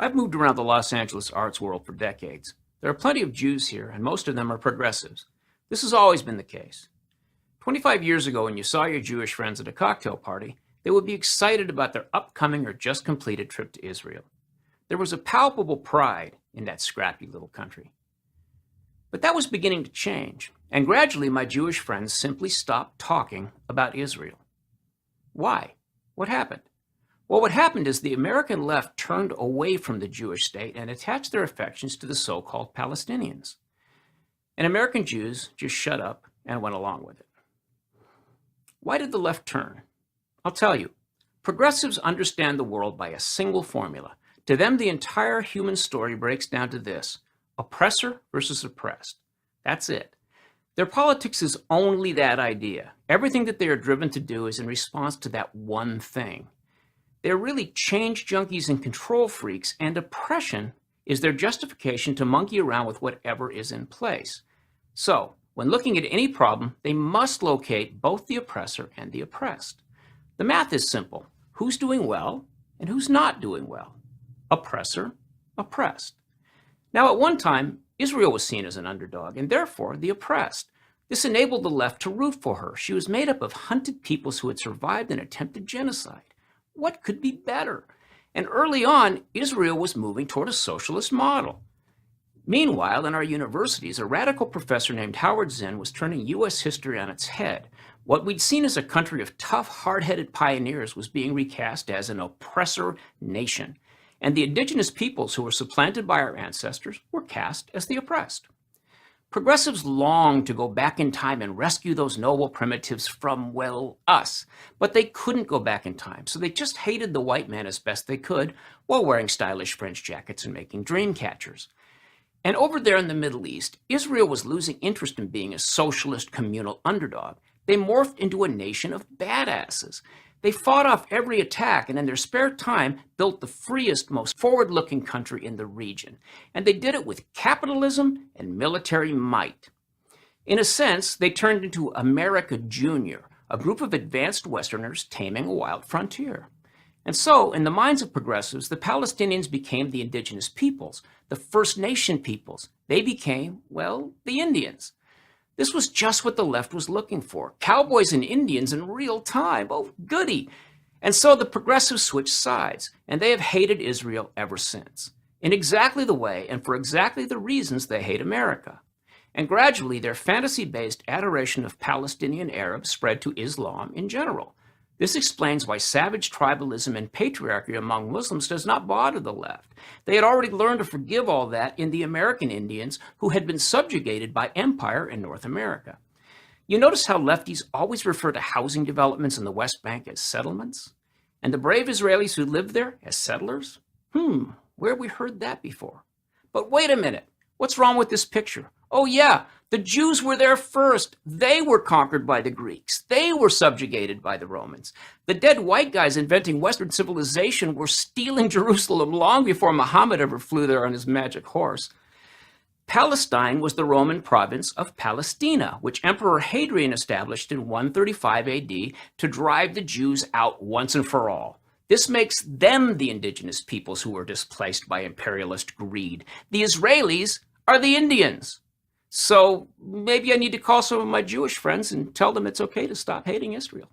I've moved around the Los Angeles arts world for decades. There are plenty of Jews here, and most of them are progressives. This has always been the case. 25 years ago, when you saw your Jewish friends at a cocktail party, they would be excited about their upcoming or just completed trip to Israel. There was a palpable pride in that scrappy little country. But that was beginning to change, and gradually my Jewish friends simply stopped talking about Israel. Why? What happened? Well, what happened is the American left turned away from the Jewish state and attached their affections to the so-called Palestinians. And American Jews just shut up and went along with it. Why did the left turn? I'll tell you. Progressives understand the world by a single formula. To them, the entire human story breaks down to this: oppressor versus oppressed. That's it. Their politics is only that idea. Everything that they are driven to do is in response to that one thing. They're really change junkies and control freaks, and oppression is their justification to monkey around with whatever is in place. So, when looking at any problem, they must locate both the oppressor and the oppressed. The math is simple. Who's doing well and who's not doing well? Oppressor, oppressed. Now, at one time, Israel was seen as an underdog and therefore the oppressed. This enabled the left to root for her. She was made up of hunted peoples who had survived an attempted genocide. What could be better? And early on, Israel was moving toward a socialist model. Meanwhile, in our universities, a radical professor named Howard Zinn was turning U.S. history on its head. What we'd seen as a country of tough, hard-headed pioneers was being recast as an oppressor nation. And the indigenous peoples who were supplanted by our ancestors were cast as the oppressed. Progressives longed to go back in time and rescue those noble primitives from, well, us. But they couldn't go back in time, so they just hated the white man as best they could while wearing stylish French jackets and making dream catchers. And over there in the Middle East, Israel was losing interest in being a socialist communal underdog. They morphed into a nation of badasses. They fought off every attack and in their spare time built the freest, most forward-looking country in the region. And they did it with capitalism and military might. In a sense, they turned into America Junior, a group of advanced Westerners taming a wild frontier. And so, in the minds of progressives, the Palestinians became the indigenous peoples, the First Nation peoples. They became, well, the Indians. This was just what the left was looking for. Cowboys and Indians in real time. Oh, goody. And so the progressives switched sides, and they have hated Israel ever since. In exactly the way and for exactly the reasons they hate America. And gradually, their fantasy-based adoration of Palestinian Arabs spread to Islam in general. This explains why savage tribalism and patriarchy among Muslims does not bother the left. They had already learned to forgive all that in the American Indians who had been subjugated by empire in North America. You notice how lefties always refer to housing developments in the West Bank as settlements? And the brave Israelis who lived there as settlers? Where have we heard that before? But wait a minute. What's wrong with this picture? Oh yeah, the Jews were there first. They were conquered by the Greeks. They were subjugated by the Romans. The dead white guys inventing Western civilization were stealing Jerusalem long before Muhammad ever flew there on his magic horse. Palestine was the Roman province of Palestina, which Emperor Hadrian established in 135 AD to drive the Jews out once and for all. This makes them the indigenous peoples who were displaced by imperialist greed. The Israelis are the Indians. So maybe I need to call some of my Jewish friends and tell them it's okay to stop hating Israel.